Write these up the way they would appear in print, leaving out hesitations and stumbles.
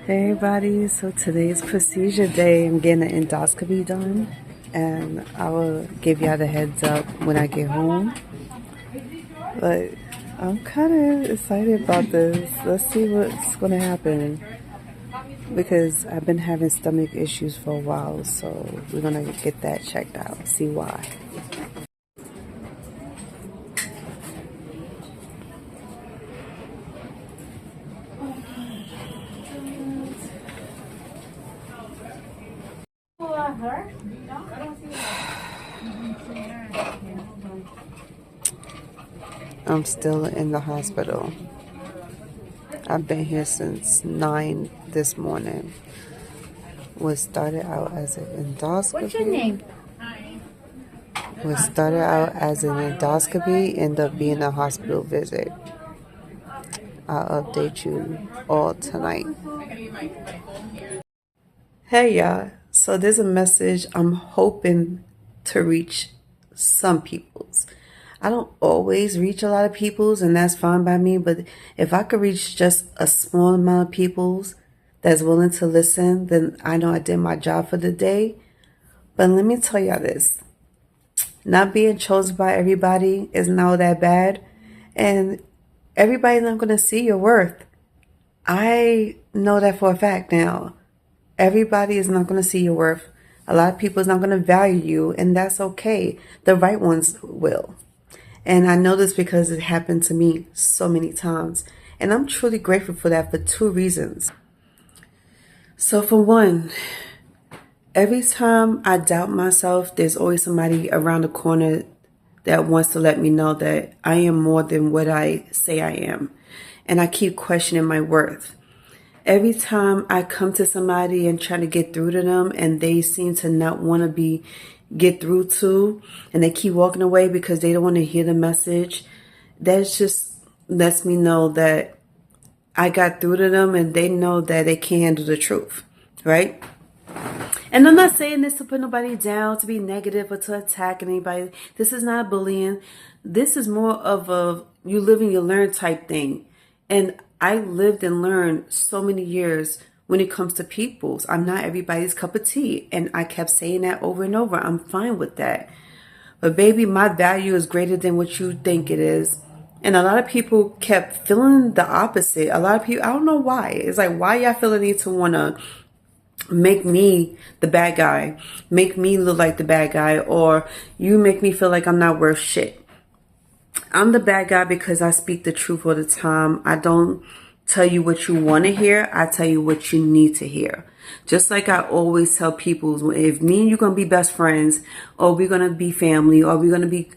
Hey everybody, so today's procedure day. I'm getting an endoscopy done and I will give y'all the heads up when I get home. But I'm kind of excited about this. Let's see what's going to happen because I've been having stomach issues for a while, so we're going to get that checked out, see why. I'm still in the hospital. I've been here since 9 this morning. Was started out as an endoscopy. What's your name? Was started out as an endoscopy, ended up being a hospital visit. I'll update you all tonight. Hey y'all, so there's a message I'm hoping to reach some peoples. I don't always reach a lot of peoples, and that's fine by me, but if I could reach just a small amount of peoples that's willing to listen, then I know I did my job for the day. But let me tell y'all this. Not being chosen by everybody is not that bad, and everybody's not going to see your worth. I know that for a fact now. Everybody is not going to see your worth. A lot of people is not going to value you, and that's okay. The right ones will. And I know this because it happened to me so many times. And I'm truly grateful for that for two reasons. So for one, every time I doubt myself, there's always somebody around the corner that wants to let me know that I am more than what I say I am. And I keep questioning my worth. Every time I come to somebody and try to get through to them and they seem to not want to get through to, and they keep walking away because they don't want to hear the message, that just lets me know that I got through to them and they know that they can't handle the truth, right? And I'm not saying this to put nobody down, to be negative, or to attack anybody. This is not bullying. This is more of a you live and you learn type thing. And I lived and learned so many years when it comes to peoples. I'm not everybody's cup of tea. And I kept saying that over and over. I'm fine with that. But baby, my value is greater than what you think it is. And a lot of people kept feeling the opposite. A lot of people, I don't know why. It's like, why y'all feel the need to want to make me the bad guy, make me look like the bad guy, or you make me feel like I'm not worth shit. I'm the bad guy because I speak the truth all the time. I don't tell you what you want to hear. I tell you what you need to hear. Just like I always tell people, if me and you're going to be best friends, or we're going to be family, or we're going to be,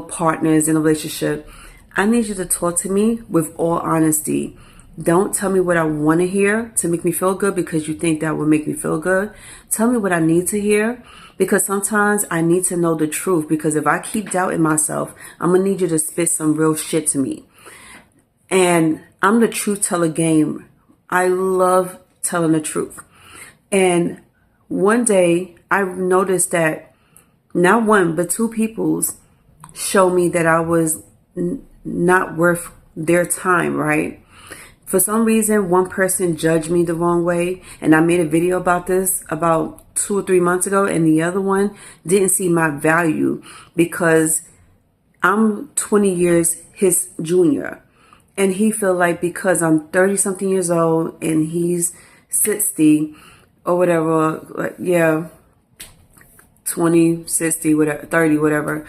partners in a relationship, I need you to talk to me with all honesty. Don't tell me what I want to hear to make me feel good because you think that will make me feel good. Tell me what I need to hear because sometimes I need to know the truth, because if I keep doubting myself, I'm going to need you to spit some real shit to me. And I'm the truth teller game. I love telling the truth. And one day I noticed that not one, but two peoples showed me that I was not worth their time, right? For some reason, one person judged me the wrong way, and I made a video about this about 2 or 3 months ago, and the other one didn't see my value because I'm 20 years his junior, and he feel like because I'm 30 something years old and he's 60 or whatever, 20, 60, whatever, 30, whatever,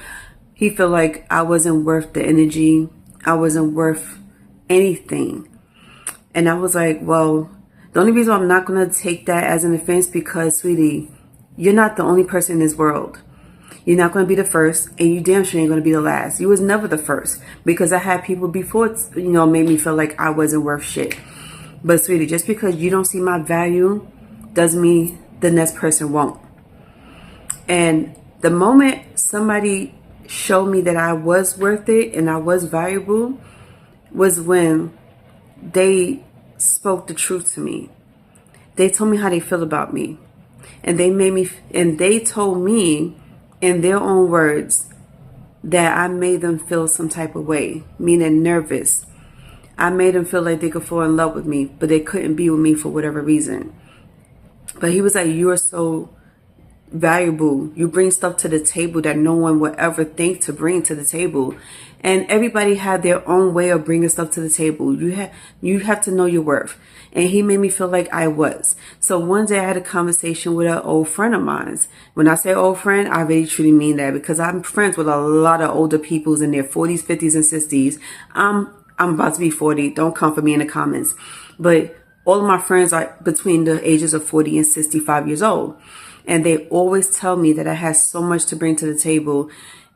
he feel like I wasn't worth the energy, I wasn't worth anything. And I was like, well, the only reason I'm not going to take that as an offense because, sweetie, you're not the only person in this world. You're not going to be the first, and you damn sure ain't going to be the last. You was never the first because I had people before, made me feel like I wasn't worth shit. But, sweetie, just because you don't see my value doesn't mean the next person won't. And the moment somebody showed me that I was worth it and I was valuable was when they spoke the truth to me. They told me how they feel about me. And they told me in their own words that I made them feel some type of way, meaning nervous. I made them feel like they could fall in love with me, but they couldn't be with me for whatever reason. But he was like, you are so valuable. You bring stuff to the table that no one would ever think to bring to the table. And everybody had their own way of bringing stuff to the table. You have to know your worth. And he made me feel like I was. So one day I had a conversation with an old friend of mine. When I say old friend, I really truly mean that, because I'm friends with a lot of older peoples in their 40s, 50s, and 60s. I'm about to be 40. Don't come for me in the comments. But all of my friends are between the ages of 40 and 65 years old. And they always tell me that I have so much to bring to the table,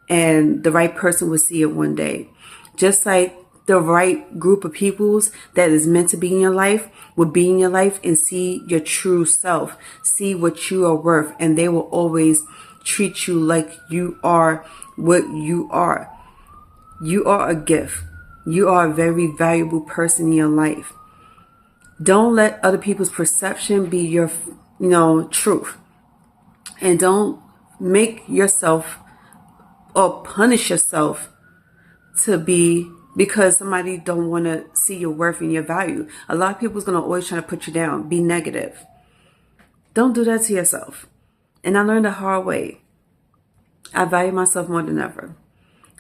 and the right person will see it one day. Just like the right group of peoples that is meant to be in your life will be in your life and see your true self, see what you are worth, and they will always treat you like you are what you are. You are a gift. You are a very valuable person in your life. Don't let other people's perception be your, truth. And don't make yourself or punish yourself because somebody don't want to see your worth and your value. A lot of people's going to always try to put you down, be negative. Don't do that to yourself. And I learned the hard way. I value myself more than ever.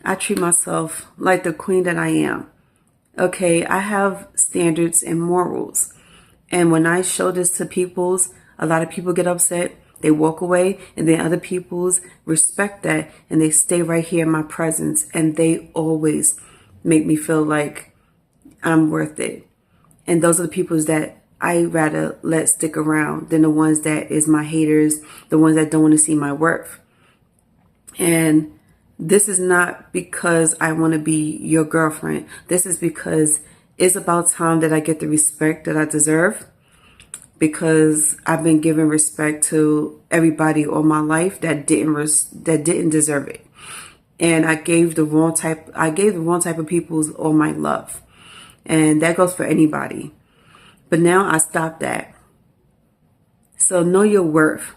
I treat myself like the queen that I am. Okay, I have standards and morals. And when I show this to peoples, a lot of people get upset. They walk away, and then other peoples respect that, and they stay right here in my presence, and they always make me feel like I'm worth it. And those are the peoples that I rather let stick around than the ones that is my haters, the ones that don't want to see my worth. And this is not because I want to be your girlfriend. This is because it's about time that I get the respect that I deserve. Because I've been giving respect to everybody all my life that didn't deserve it, and I gave the wrong type of people all my love, and that goes for anybody. But now I stopped that. So know your worth,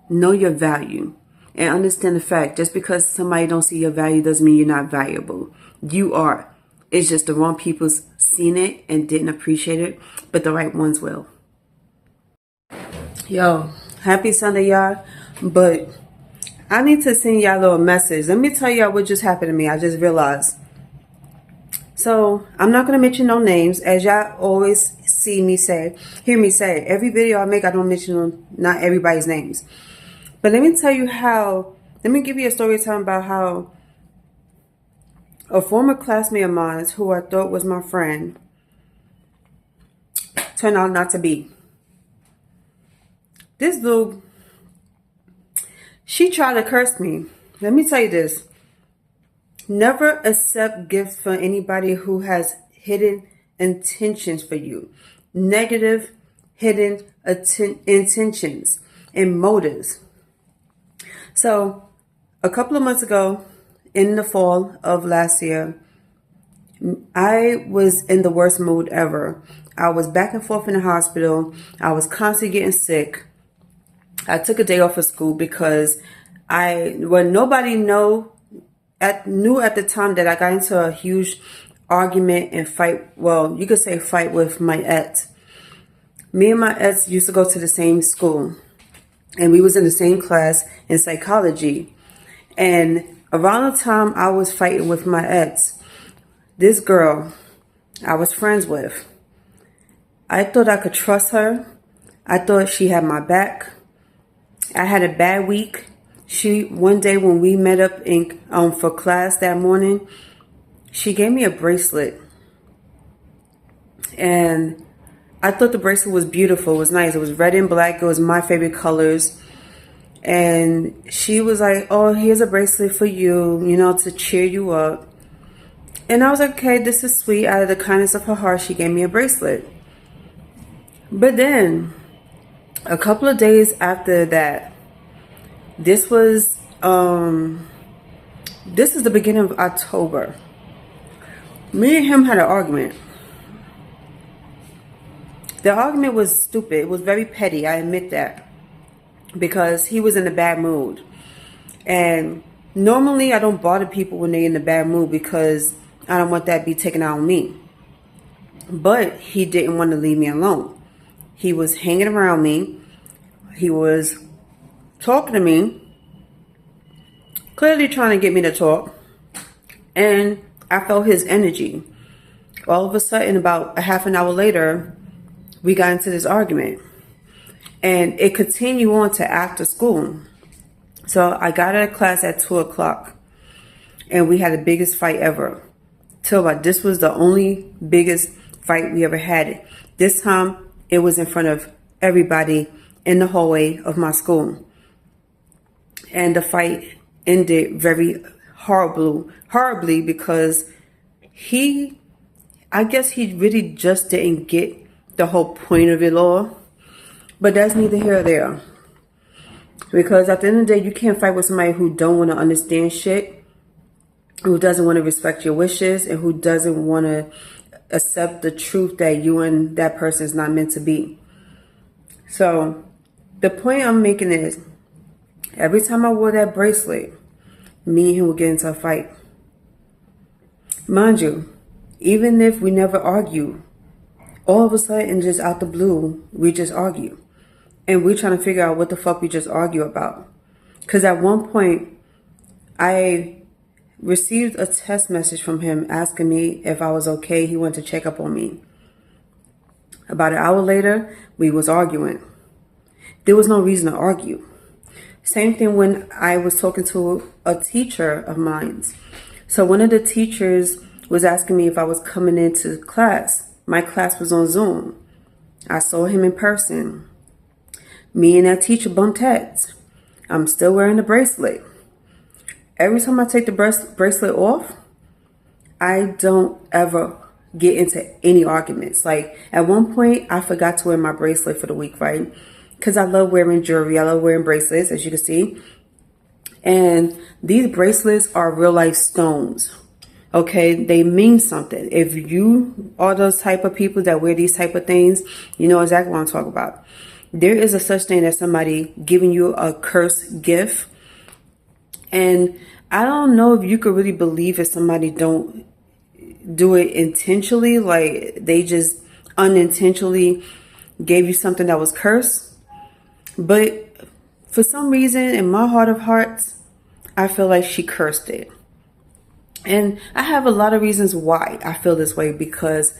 know your value, and understand the fact just because somebody don't see your value doesn't mean you're not valuable. You are. It's just the wrong people's seen it and didn't appreciate it, but the right ones will. Yo, happy Sunday, y'all. But I need to send y'all a little message. Let me tell y'all what just happened to me. I just realized. So I'm not going to mention no names, as y'all always hear me say. Every video I make, I don't mention not everybody's names. But let me tell you let me give you a story time about how a former classmate of mine, who I thought was my friend, turned out not to be. This dude, she tried to curse me. Let me tell you this. Never accept gifts from anybody who has hidden intentions for you. Negative, hidden intentions and motives. So, a couple of months ago, in the fall of last year, I was in the worst mood ever. I was back and forth in the hospital. I was constantly getting sick. I took a day off of school because nobody knew at the time that I got into a huge argument and fight. Well, you could say fight with my ex. Me and my ex used to go to the same school, and we was in the same class in psychology. And around the time I was fighting with my ex, this girl I was friends with, I thought I could trust her. I thought she had my back. I had a bad week. One day when we met up for class that morning, she gave me a bracelet. And I thought the bracelet was beautiful. It was nice. It was red and black. It was my favorite colors. And she was like, oh, here's a bracelet for you, to cheer you up. And I was like, okay, this is sweet. Out of the kindness of her heart, she gave me a bracelet. But then, a couple of days after that, this is the beginning of October. Me and him had an argument. The argument was stupid. It was very petty. I admit that. Because he was in a bad mood. And normally I don't bother people when they're in a bad mood because I don't want that to be taken out on me. But he didn't want to leave me alone. He was hanging around me. He was talking to me, clearly trying to get me to talk. And I felt his energy. All of a sudden, about a half an hour later, we got into this argument. And it continued on to after school. So I got out of class at 2 o'clock. And we had the biggest fight ever. This was the only biggest fight we ever had. This time, it was in front of everybody in the hallway of my school. And the fight ended very horribly because I guess he really just didn't get the whole point of it all. But that's neither here or there. Because at the end of the day, you can't fight with somebody who don't want to understand shit, who doesn't want to respect your wishes, and who doesn't want to accept the truth that you and that person is not meant to be. So the point I'm making is, every time I wore that bracelet, me and him would get into a fight. Mind you, even if we never argue, all of a sudden, just out the blue, we just argue. And we're trying to figure out what the fuck we just argue about. Because at one point, I received a text message from him asking me if I was okay. He wanted to check up on me. About an hour later, we was arguing. There was no reason to argue. Same thing when I was talking to a teacher of mine. So one of the teachers was asking me if I was coming into class. My class was on Zoom. I saw him in person. Me and that teacher bumped heads. I'm still wearing the bracelet. Every time I take the bracelet off, I don't ever get into any arguments. Like, at one point, I forgot to wear my bracelet for the week, right? Because I love wearing jewelry. I love wearing bracelets, as you can see. And these bracelets are real life stones. Okay, they mean something. If you are those type of people that wear these type of things, you know exactly what I'm talking about. There is a such thing as somebody giving you a cursed gift. And I don't know if you could really believe if somebody don't do it intentionally, like they just unintentionally gave you something that was cursed. But for some reason, in my heart of hearts, I feel like she cursed it. And I have a lot of reasons why I feel this way, because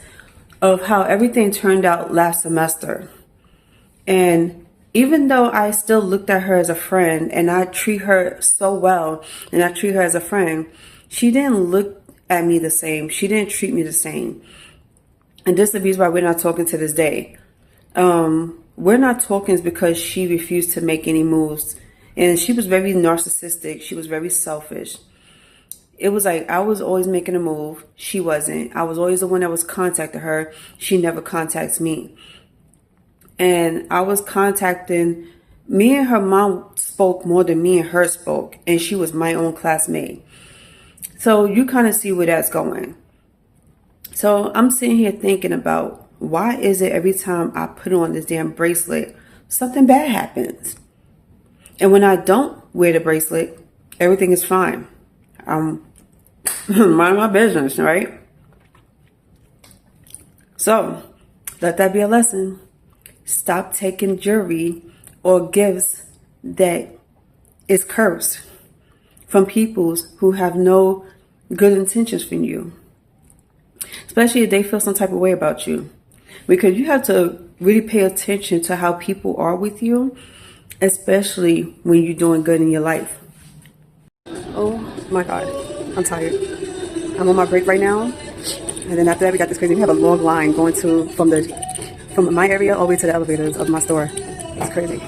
of how everything turned out last semester. And even though I still looked at her as a friend and I treat her so well and I treat her as a friend, she didn't look at me the same. She didn't treat me the same. And this is the reason why we're not talking to this day. We're not talking is because she refused to make any moves. And she was very narcissistic. She was very selfish. It was like I was always making a move. She wasn't. I was always the one that was contacting her. She never contacts me. And I was contacting, me and her mom spoke more than me and her spoke. And she was my own classmate. So you kind of see where that's going. So I'm sitting here thinking about, why is it every time I put on this damn bracelet, something bad happens? And when I don't wear the bracelet, everything is fine. I'm mind my business, right? So let that be a lesson. Stop taking jewelry or gifts that is cursed from people who have no good intentions for you. Especially if they feel some type of way about you. Because you have to really pay attention to how people are with you, especially when you're doing good in your life. Oh my God, I'm tired. I'm on my break right now. And then after that, we got this crazy. We have a long line going from my area all the way to the elevators of my store. It's crazy.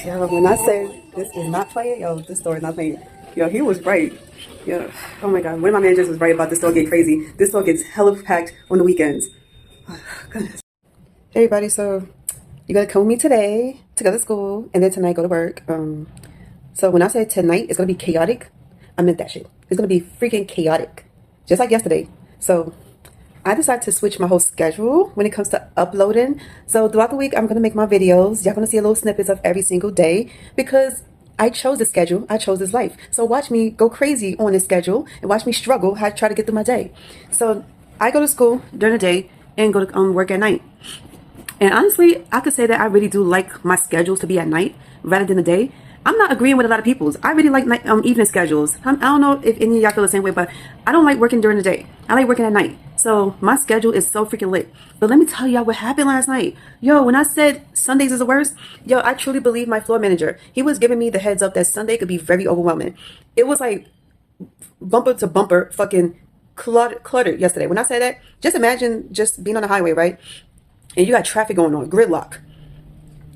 Yo, when I say this is not playing, yo, this store is not playing. Yo, he was right. Yo, oh my God, one of my managers was right about this store getting crazy. This store gets hella packed on the weekends. Oh, goodness. Hey everybody, so you gotta come with me today to go to school, and then tonight go to work. So when I say tonight it's gonna be chaotic, I meant that shit. It's gonna be freaking chaotic, just like yesterday. So I decided to switch my whole schedule when it comes to uploading. So throughout the week, I'm going to make my videos. Y'all going to see a little snippets of every single day because I chose this schedule. I chose this life. So watch me go crazy on this schedule and watch me struggle how to try to get through my day. So I go to school during the day and go to work at night. And honestly, I could say that I really do like my schedules to be at night rather than the day. I'm not agreeing with a lot of people's. I really like night, evening schedules. I don't know if any of y'all feel the same way, but I don't like working during the day. I like working at night. So my schedule is so freaking lit. But let me tell y'all what happened last night. Yo, when I said Sundays is the worst, yo, I truly believe my floor manager. He was giving me the heads up that Sunday could be very overwhelming. It was like bumper to bumper fucking cluttered yesterday. When I say that, just imagine just being on the highway, right? And you got traffic going on, gridlock.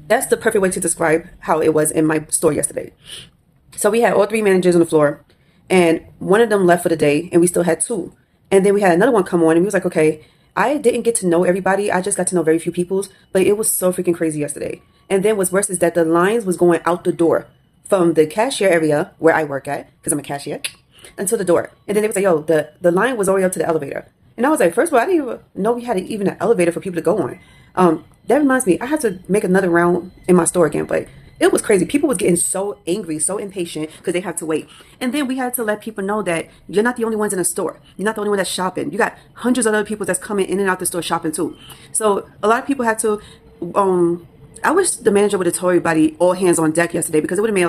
That's the perfect way to describe how it was in my store yesterday. So we had all three managers on the floor, and one of them left for the day, and we still had two. And then we had another one come on, and we was like, okay, I didn't get to know everybody. I just got to know very few people's, but it was so freaking crazy yesterday. And then what's worse is that the lines was going out the door from the cashier area where I work at, because I'm a cashier, until the door. And then they was like, yo, the line was already up to the elevator. And I was like, first of all, I didn't even know we had even an elevator for people to go on. That reminds me, I had to make another round in my store again, but it was crazy. People was getting so angry, so impatient because they had to wait. And then we had to let people know that you're not the only ones in the store. You're not the only one that's shopping. You got hundreds of other people that's coming in and out the store shopping too. So a lot of people had to, I wish the manager would have told everybody all hands on deck yesterday, because it would have made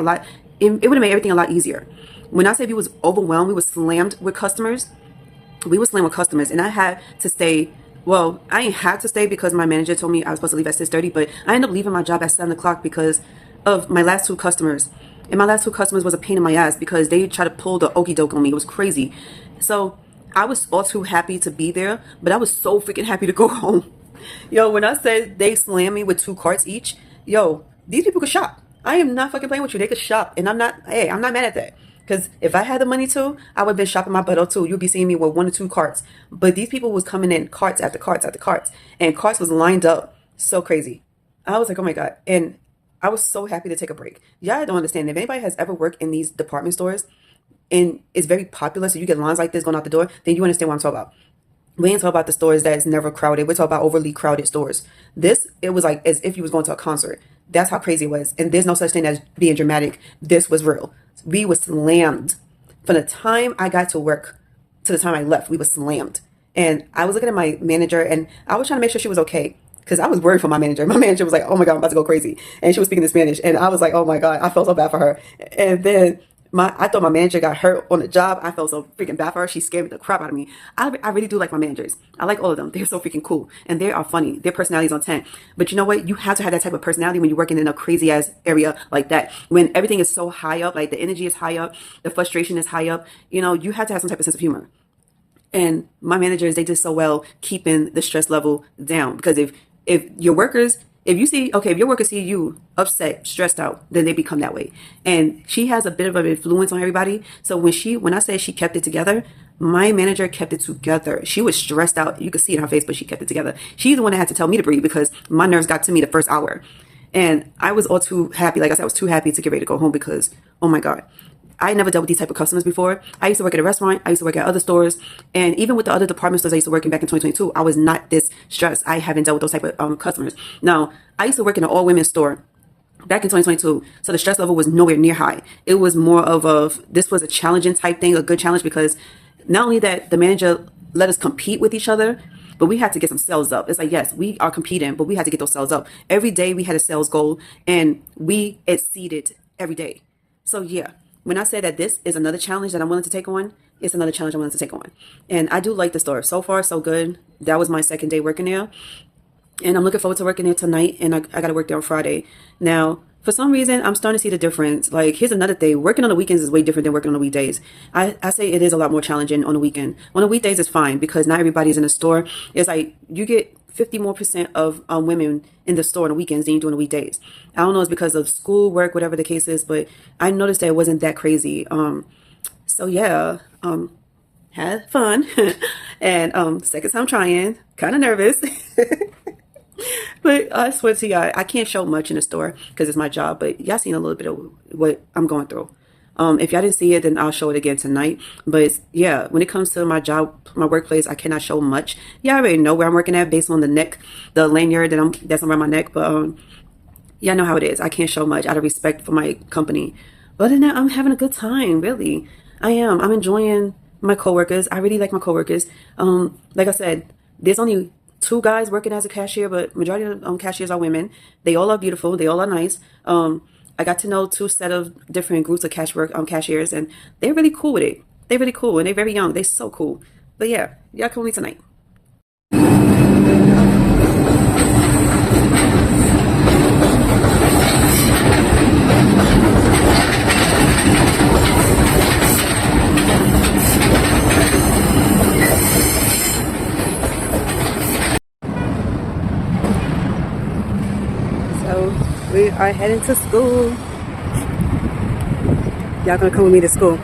it would have made everything a lot easier. When I say we was overwhelmed, we was slammed with customers. And I had to stay. Well, I ain't had to stay because my manager told me I was supposed to leave at 6:30, but I ended up leaving my job at 7 o'clock because of my last two customers. And my last two customers was a pain in my ass because they tried to pull the okie doke on me. It was crazy. So I was all too happy to be there, but I was so freaking happy to go home. Yo, when I said they slammed me with 2 carts each, yo, these people could shop. I am not fucking playing with you. They could shop, and I'm not mad at that. Because if I had the money to, I would have been shopping my butt out too. You'd be seeing me with 1 or 2 carts. But these people was coming in carts after carts after carts. And carts was lined up. So crazy. I was like, oh my God. And I was so happy to take a break. Y'all don't understand. If anybody has ever worked in these department stores and it's very popular, so you get lines like this going out the door, then you understand what I'm talking about. We ain't talking about the stores that's never crowded. We're talking about overly crowded stores. It was like as if you was going to a concert. That's how crazy it was. And there's no such thing as being dramatic. This was real. We was slammed. From the time I got to work to the time I left, we was slammed. And I was looking at my manager, and I was trying to make sure she was okay, because I was worried for my manager. My manager was like, oh my God, I'm about to go crazy. And she was speaking in Spanish. And I was like, oh my God, I felt so bad for her. And then I thought my manager got hurt on the job. I felt so freaking bad for her. She scared the crap out of me. I really do like my managers. I like all of them. They're so freaking cool. And they are funny. Their personalities on 10. But you know what? You have to have that type of personality when you're working in a crazy ass area like that. When everything is so high up, like the energy is high up, the frustration is high up, you know, you have to have some type of sense of humor. And my managers, they did so well keeping the stress level down. Because if your workers, if your workers see you upset, stressed out, then they become that way. And she has a bit of an influence on everybody. So when I say she kept it together, my manager kept it together. She was stressed out. You could see it in her face, but she kept it together. She's the one that had to tell me to breathe because my nerves got to me the first hour. And I was all too happy. Like I said, I was too happy to get ready to go home because, oh my God, I never dealt with these type of customers before. I used to work at a restaurant. I used to work at other stores. And even with the other department stores I used to work in back in 2022, I was not this stressed. I haven't dealt with those type of customers. Now, I used to work in an all-women's store back in 2022. So the stress level was nowhere near high. It was more of this was a challenging type thing, a good challenge, because not only that the manager let us compete with each other, but we had to get some sales up. It's like, yes, we are competing, but we had to get those sales up. Every day we had a sales goal and we exceeded every day. So yeah. When I say that this is another challenge that I'm willing to take on, it's another challenge I'm willing to take on. And I do like the store. So far, so good. That was my second day working there. And I'm looking forward to working there tonight. And I got to work there on Friday. Now, for some reason, I'm starting to see the difference. Like, here's another thing. Working on the weekends is way different than working on the weekdays. I say it is a lot more challenging on the weekend. On the weekdays, it's fine because not everybody's in the store. It's like you get 50% more of women in the store on the weekends than you do on the weekdays. I don't know, it's because of school, work, whatever the case is, but I noticed that it wasn't that crazy. So yeah, had fun. And second time trying, kind of nervous. But I swear to y'all, I can't show much in the store because it's my job, but y'all seen a little bit of what I'm going through. If y'all didn't see it, then I'll show it again tonight. But yeah, when it comes to my job, my workplace, I cannot show much. Y'all already know where I'm working at based on the lanyard that's around my neck. But y'all know how it is. I can't show much out of respect for my company. But other than that, I'm having a good time, really. I am. I'm enjoying my coworkers. I really like my coworkers. Like I said, there's only 2 guys working as a cashier, but majority of cashiers are women. They all are beautiful. They all are nice. I got to know 2 set of different groups of cashiers, and they're really cool with it. They're really cool, and they're very young. They're so cool. But yeah, y'all come with me tonight. So we are heading to school. Y'all gonna come with me to school,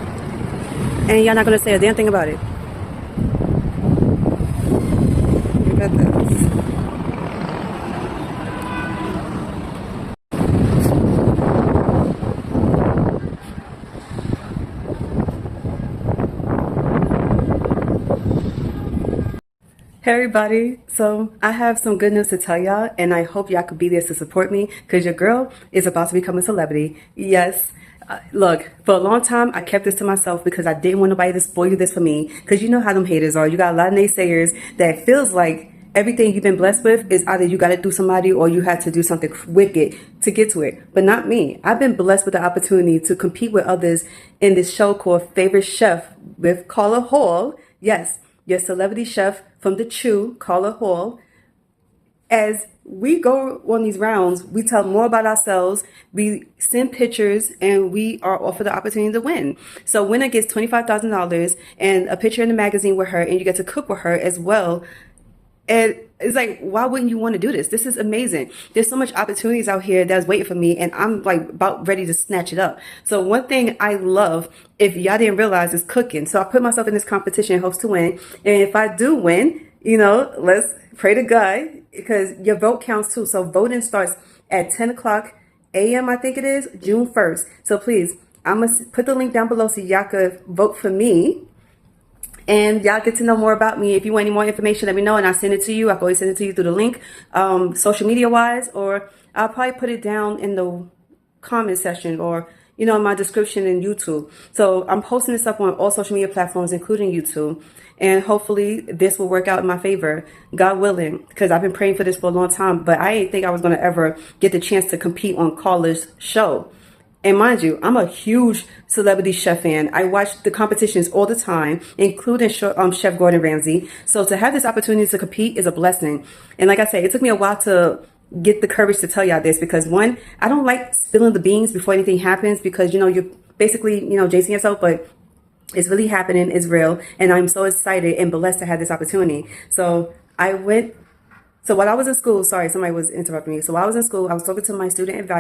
and y'all not gonna say a damn thing about it. Look at this. Hey everybody, so I have some good news to tell y'all, and I hope y'all could be there to support me because your girl is about to become a celebrity. Yes, look, for a long time I kept this to myself because I didn't want nobody to spoil this for me, because you know how them haters are. You got a lot of naysayers that feels like everything you've been blessed with is either you got it through somebody or you had to do something wicked to get to it. But not me. I've been blessed with the opportunity to compete with others in this show called Favorite Chef with Carla Hall. Yes, your celebrity chef from the Chew, Carla Hall. As we go on these rounds, we tell more about ourselves, we send pictures, and we are offered the opportunity to win. So winner gets $25,000 and a picture in the magazine with her, and you get to cook with her as well. And it's like, why wouldn't you want to do this? This is amazing. There's so much opportunities out here that's waiting for me, and I'm like about ready to snatch it up. So one thing I love, if y'all didn't realize, is cooking. So I put myself in this competition in hopes to win. And if I do win, you know, let's pray to God, because your vote counts too. So voting starts at 10 o'clock a.m., I think it is, June 1st. So please, I'm going to put the link down below so y'all could vote for me. And y'all get to know more about me. If you want any more information, let me know and I'll send it to you. I can always send it to you through the link, social media wise, or I'll probably put it down in the comment section or, you know, in my description in YouTube. So I'm posting this up on all social media platforms, including YouTube. And hopefully this will work out in my favor, God willing, because I've been praying for this for a long time. But I didn't think I was going to ever get the chance to compete on Carla's show. And mind you, I'm a huge celebrity chef fan. I watch the competitions all the time, including Chef Gordon Ramsay. So to have this opportunity to compete is a blessing. And like I said, it took me a while to get the courage to tell y'all this because, one, I don't like spilling the beans before anything happens because, you know, you're basically, you know, jinxing yourself, but it's really happening. It's real. And I'm so excited and blessed to have this opportunity. So while I was in school, sorry, somebody was interrupting me. So while I was in school, I was talking to my student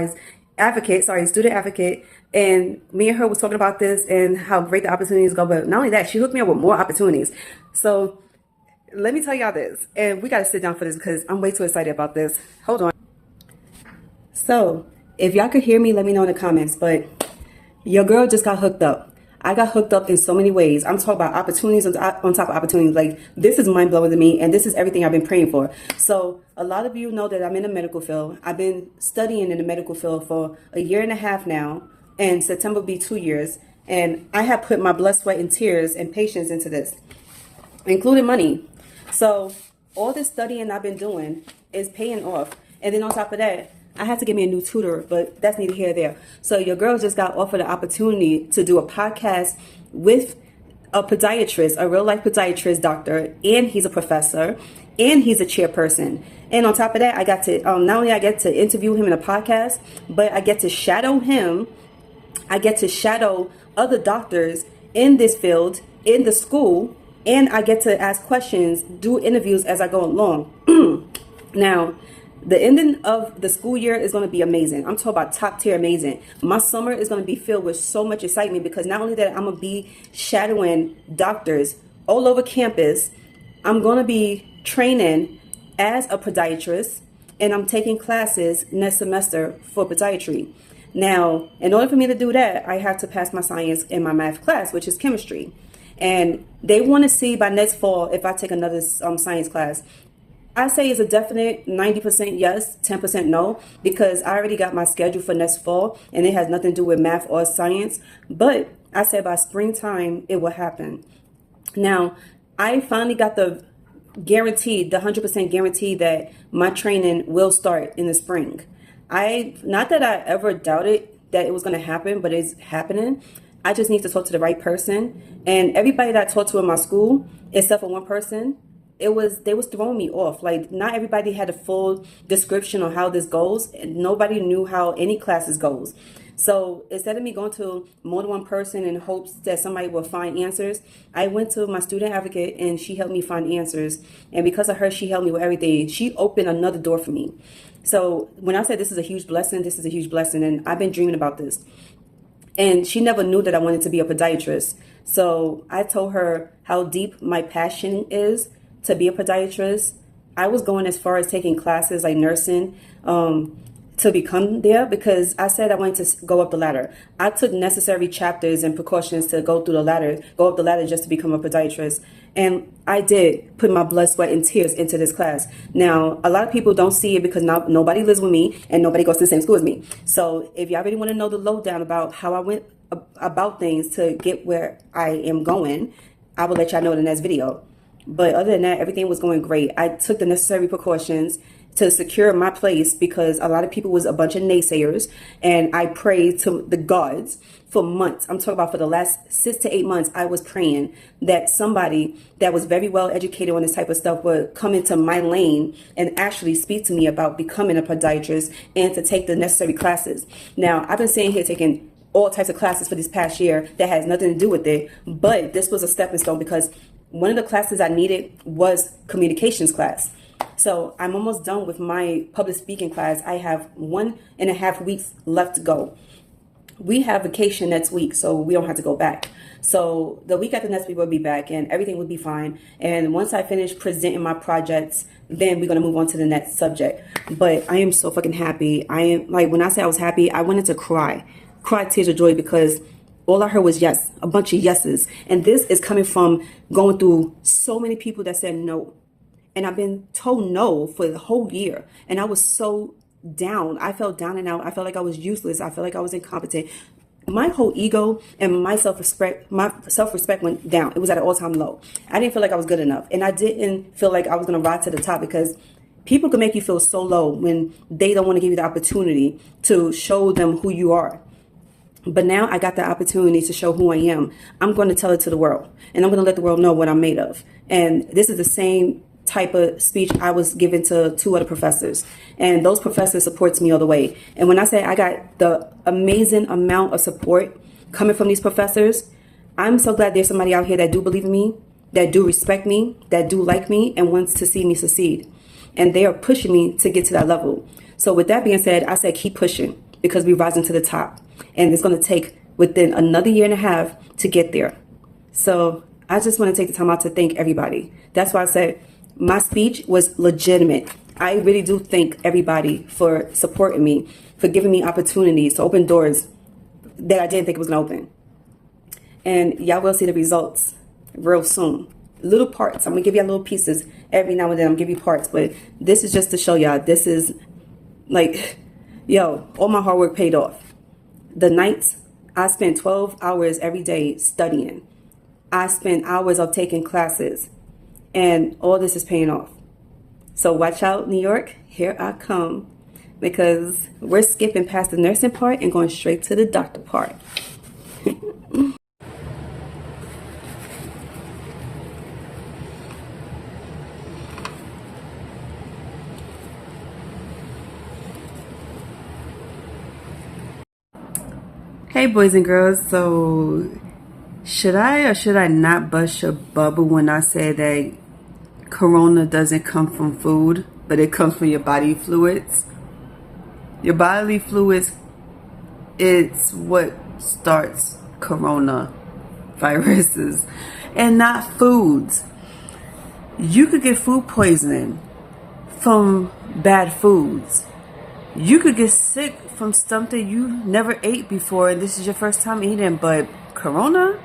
advocate, and me and her was talking about this and how great the opportunities go. But not only that, she hooked me up with more opportunities. So let me tell y'all this, and we got to sit down for this because I'm way too excited about this. Hold on. So if y'all could hear me, let me know in the comments. But your girl just got hooked up. I got hooked up in so many ways. I'm talking about opportunities on top of opportunities. Like, this is mind blowing to me, and this is everything I've been praying for. So a lot of you know that I'm in the medical field. I've been studying in the medical field for a year and a half now, and September will be 2 years. And I have put my blood, sweat, and tears and patience into this, including money. So all this studying I've been doing is paying off. And then on top of that, I had to get me a new tutor, but that's neither here nor there. So your girl just got offered the opportunity to do a podcast with a podiatrist, a real life podiatrist doctor, and he's a professor, and he's a chairperson. And on top of that, I got to, not only I get to interview him in a podcast, but I get to shadow him. I get to shadow other doctors in this field, in the school, and I get to ask questions, do interviews as I go along. Now, the ending of the school year is going to be amazing. I'm talking about top tier amazing. My summer is going to be filled with so much excitement because not only that I'm going to be shadowing doctors all over campus, I'm going to be training as a podiatrist, and I'm taking classes next semester for podiatry. Now, in order for me to do that, I have to pass my science and my math class, which is chemistry. And they want to see by next fall if I take another science class. I say it's a definite 90% yes, 10% no, because I already got my schedule for next fall and it has nothing to do with math or science. But I said by springtime, it will happen. Now, I finally got the 100% guarantee that my training will start in the spring. Not that I ever doubted that it was going to happen, but it's happening. I just need to talk to the right person. And everybody that I talked to in my school, except for one person, they was throwing me off. Like, not everybody had a full description on how this goes, and nobody knew how any classes goes. So instead of me going to more than one person in hopes that somebody will find answers, I went to my student advocate and she helped me find answers. And because of her, she helped me with everything. She opened another door for me. So when I said this is a huge blessing, this is a huge blessing. And I've been dreaming about this. And she never knew that I wanted to be a podiatrist. So I told her how deep my passion is to be a podiatrist. I was going as far as taking classes like nursing, to become there, because I said I wanted to go up the ladder. I took necessary chapters and precautions to go up the ladder just to become a podiatrist. And I did put my blood, sweat, and tears into this class. Now, a lot of people don't see it because nobody lives with me and nobody goes to the same school as me. So if y'all really want to know the lowdown about how I went about things to get where I am going, I will let y'all know in the next video. But other than that, everything was going great. I took the necessary precautions to secure my place because a lot of people was a bunch of naysayers, and I prayed to the gods for months. I'm talking about for the last 6 to 8 months. I was praying that somebody that was very well educated on this type of stuff would come into my lane and actually speak to me about becoming a podiatrist and to take the necessary classes. Now, I've been sitting here taking all types of classes for this past year that has nothing to do with it, but this was a stepping stone because one of the classes I needed was communications class. So I'm almost done with my public speaking class. I have 1.5 weeks left to go. We have vacation next week, so we don't have to go back. So the week after next week, we'll be back and everything will be fine. And once I finish presenting my projects, then we're going to move on to the next subject. But I am so fucking happy. I am, like, when I say I was happy, I wanted to cry tears of joy, because all I heard was yes, a bunch of yeses. And this is coming from going through so many people that said no. And I've been told no for the whole year. And I was so down. I felt down and out. I felt like I was useless. I felt like I was incompetent. My whole ego and my self-respect went down. It was at an all-time low. I didn't feel like I was good enough. And I didn't feel like I was going to rise to the top, because people can make you feel so low when they don't want to give you the opportunity to show them who you are. But now I got the opportunity to show who I am. I'm going to tell it to the world, and I'm going to let the world know what I'm made of. And this is the same type of speech I was given to 2 other professors, and those professors supports me all the way. And when I say I got the amazing amount of support coming from these professors, I'm so glad there's somebody out here that do believe in me, that do respect me, that do like me, and wants to see me succeed. And they are pushing me to get to that level. So with that being said, I said keep pushing, because we're rising to the top. And it's going to take within another 1.5 years to get there. So I just want to take the time out to thank everybody. That's why I said my speech was legitimate. I really do thank everybody for supporting me, for giving me opportunities to open doors that I didn't think it was going to open. And y'all will see the results real soon. Little parts. I'm going to give y'all little pieces every now and then. I'm going to give you parts. But this is just to show y'all. This is like, yo, all my hard work paid off. The nights, I spent 12 hours every day studying. I spent hours of taking classes. And all this is paying off. So watch out, New York. Here I come. Because we're skipping past the nursing part and going straight to the doctor part. Hey boys and girls, so should I or should I not bust your bubble when I say that corona doesn't come from food, but it comes from your body fluids? Your bodily fluids, it's what starts corona viruses, and not foods. You could get food poisoning from bad foods. You could get sick from something you never ate before and this is your first time eating, but corona?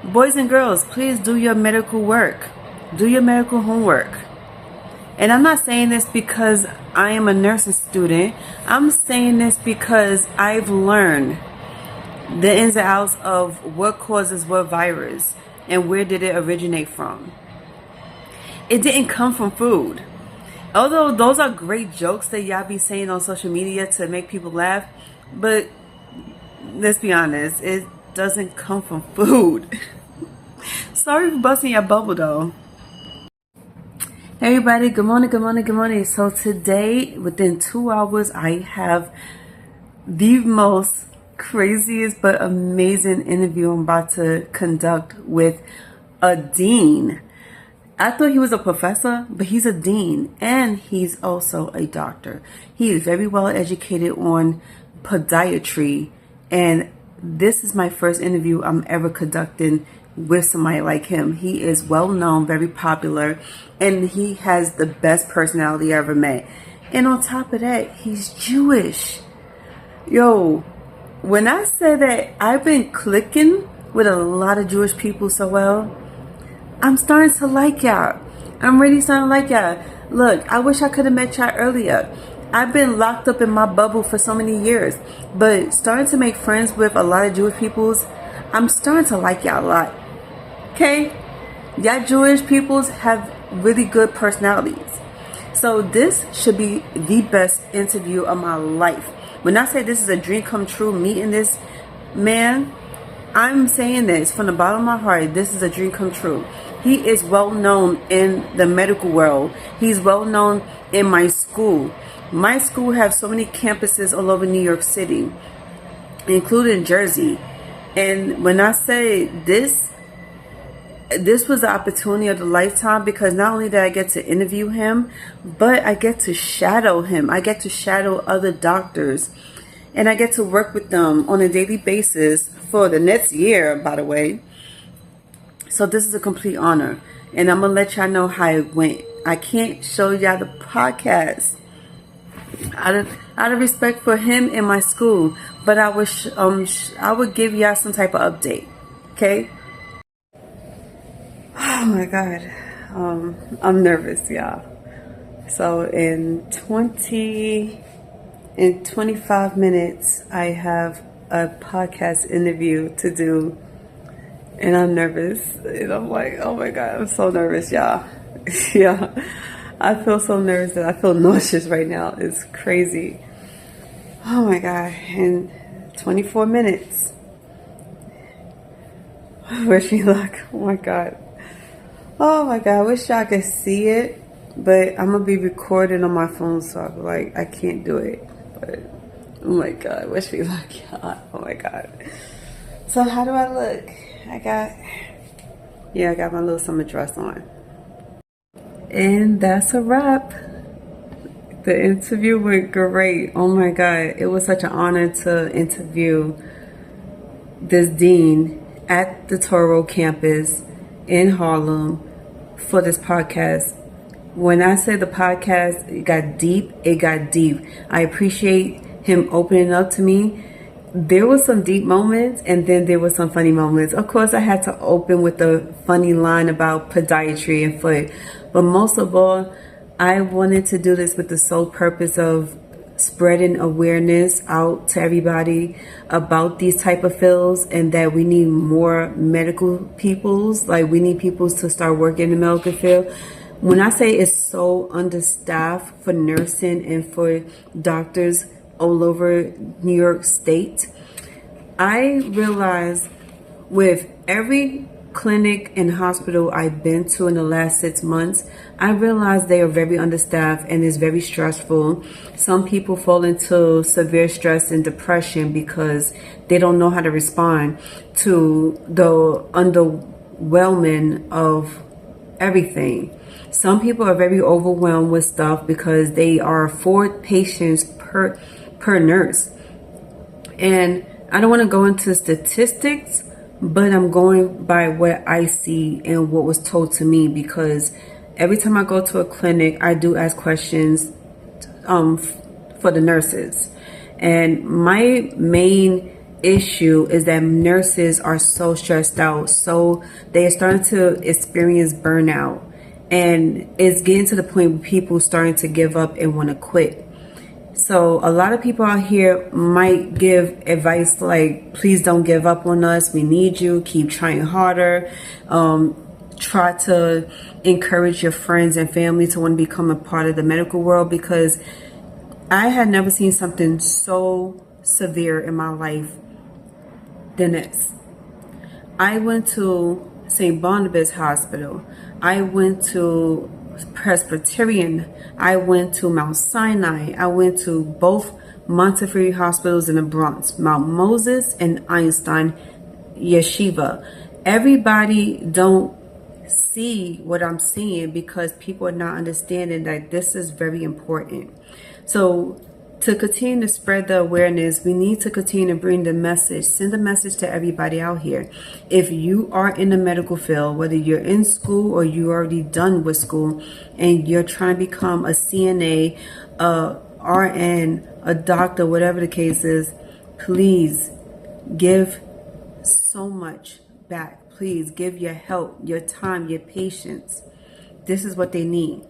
Boys and girls, please do your medical work. Do your medical homework. And I'm not saying this because I am a nursing student. I'm saying this because I've learned the ins and outs of what causes what virus. and where did it originate from? It didn't come from food. Although those are great jokes that y'all be saying on social media to make people laugh, but let's be honest, it doesn't come from food. Sorry for busting your bubble though. Hey everybody, good morning, good morning, good morning. So today, within 2 hours, I have the most craziest but amazing interview I'm about to conduct with a dean. I thought he was a professor, but he's a dean, and he's also a doctor. He is very well educated on podiatry, and this is my first interview I'm ever conducting with somebody like him. He is well known, very popular, and he has the best personality I ever met. And on top of that, he's Jewish. Yo, when I say that I've been clicking with a lot of Jewish people so well, I'm starting to like y'all. I'm really starting to like y'all. Look, I wish I could have met y'all earlier. I've been locked up in my bubble for so many years, but starting to make friends with a lot of Jewish peoples, I'm starting to like y'all a lot. Okay? Y'all Jewish peoples have really good personalities. So this should be the best interview of my life. When I say this is a dream come true, meeting this man, I'm saying this from the bottom of my heart. This is a dream come true. He is well known in the medical world. He's well known in my school. My school has so many campuses all over New York City, including Jersey. And when I say this was the opportunity of the lifetime, because not only did I get to interview him, but I get to shadow him. I get to shadow other doctors, and I get to work with them on a daily basis for the next year, by the way. So this is a complete honor, and I'm gonna let y'all know how it went. I can't show y'all the podcast out of respect for him and my school, but I would give y'all some type of update. Okay. Oh my God, I'm nervous, y'all. So in 25 minutes, I have a podcast interview to do, and I'm nervous. And I'm like, oh my God, I'm so nervous, y'all. Yeah, I feel so nervous that I feel nauseous right now. It's crazy. Oh my God, in 24 minutes. Wish me luck. Oh my God. Oh my God, I wish y'all could see it, but I'm gonna be recording on my phone, so I'm like, I can't do it. But oh my God, wish me luck, y'all. Oh my God. So how do I look? I got my little summer dress on. And that's a wrap. The interview went great. Oh my God, it was such an honor to interview this dean at the Toro campus in Harlem for this podcast. When I say the podcast, it got deep. I appreciate him opening up to me. There was some deep moments, and then there were some funny moments. Of course, I had to open with a funny line about podiatry and foot, but most of all, I wanted to do this with the sole purpose of spreading awareness out to everybody about these type of fields, and that we need more medical peoples. Like, we need people to start working in the medical field. When I say it's so understaffed for nursing and for doctors all over New York State, I realize with every clinic and hospital I've been to in the last 6 months, I realized they are very understaffed and it's very stressful. Some people fall into severe stress and depression because they don't know how to respond to the underwhelming of everything. Some people are very overwhelmed with stuff because they are 4 patients per nurse. And I don't want to go into statistics, but I'm going by what I see and what was told to me, because every time I go to a clinic, I do ask questions for the nurses. And my main issue is that nurses are so stressed out, so they are starting to experience burnout, and it's getting to the point where people starting to give up and want to quit. So a lot of people out here might give advice like, please don't give up on us. We need you. Keep trying harder. Try to encourage your friends and family to want to become a part of the medical world, because I had never seen something so severe in my life than this. I went to St. Barnabas Hospital. I went to Presbyterian. I went to Mount Sinai. I went to both Montefiore hospitals in the Bronx, Mount Moses and Einstein Yeshiva. Everybody don't see what I'm seeing because people are not understanding that this is very important. So to continue to spread the awareness, we need to continue to bring the message, send the message to everybody out here. If you are in the medical field, whether you're in school or you already done with school and you're trying to become a CNA, a RN, a doctor, whatever the case is, please give so much back. Please give your help, your time, your patience. This is what they need.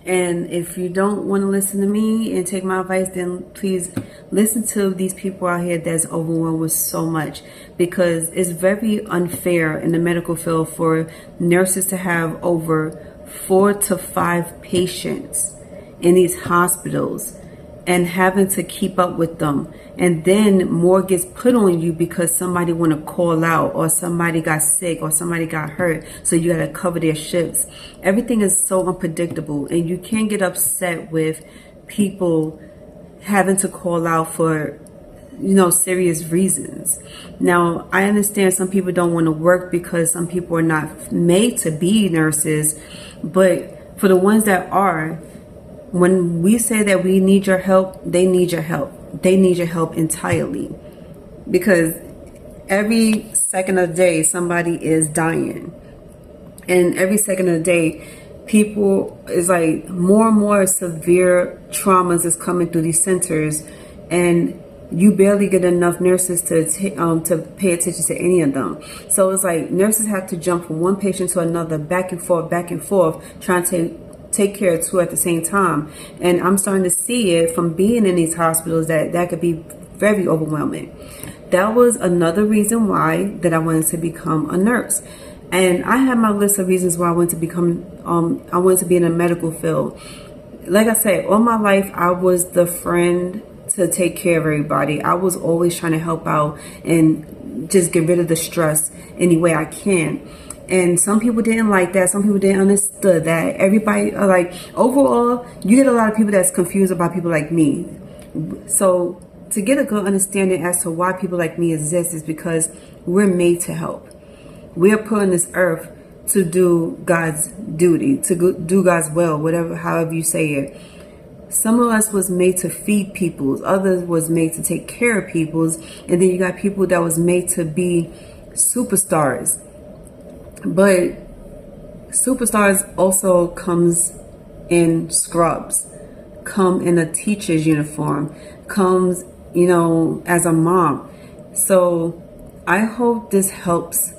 And if you don't want to listen to me and take my advice, then please listen to these people out here that's overwhelmed with so much, because it's very unfair in the medical field for nurses to have over 4 to 5 patients in these hospitals and having to keep up with them. And then more gets put on you because somebody want to call out, or somebody got sick, or somebody got hurt, so you got to cover their shifts. Everything is so unpredictable, and you can't get upset with people having to call out for, serious reasons. Now, I understand some people don't want to work because some people are not made to be nurses, but for the ones that are, when we say that we need your help, they need your help. They need your help entirely, because every second of the day somebody is dying, and every second of the day people is like more and more severe traumas is coming through these centers, and you barely get enough nurses to pay attention to any of them. So it's like nurses have to jump from one patient to another, back and forth, trying to take care of 2 at the same time. And I'm starting to see it from being in these hospitals that could be very overwhelming. That was another reason why that I wanted to become a nurse. And I had my list of reasons why I wanted to be in the medical field. Like I said, all my life I was the friend to take care of everybody. I was always trying to help out and just get rid of the stress any way I can. And some people didn't like that. Some people didn't understand that. Everybody, like, overall, you get a lot of people that's confused about people like me. So to get a good understanding as to why people like me exist is because we're made to help. We're put on this earth to do God's duty, to do God's will, however you say it. Some of us was made to feed peoples. Others was made to take care of peoples. And then you got people that was made to be superstars. But superstars also comes in scrubs, come in a teacher's uniform, comes, as a mom. So I hope this helps,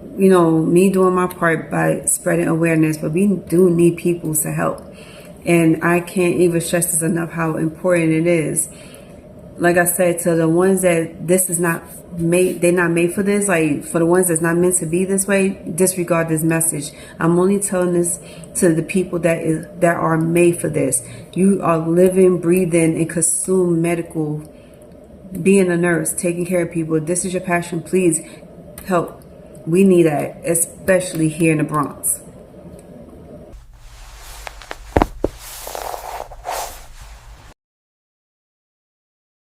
me doing my part by spreading awareness, but we do need people to help. And I can't even stress this enough how important it is. Like I said, to the ones that this is not made, they're not made for this, like for the ones that's not meant to be this way, disregard this message. I'm only telling this to the people that are made for this. You are living, breathing, and consume medical, being a nurse, taking care of people. This is your passion. Please help. We need that, especially here in the Bronx.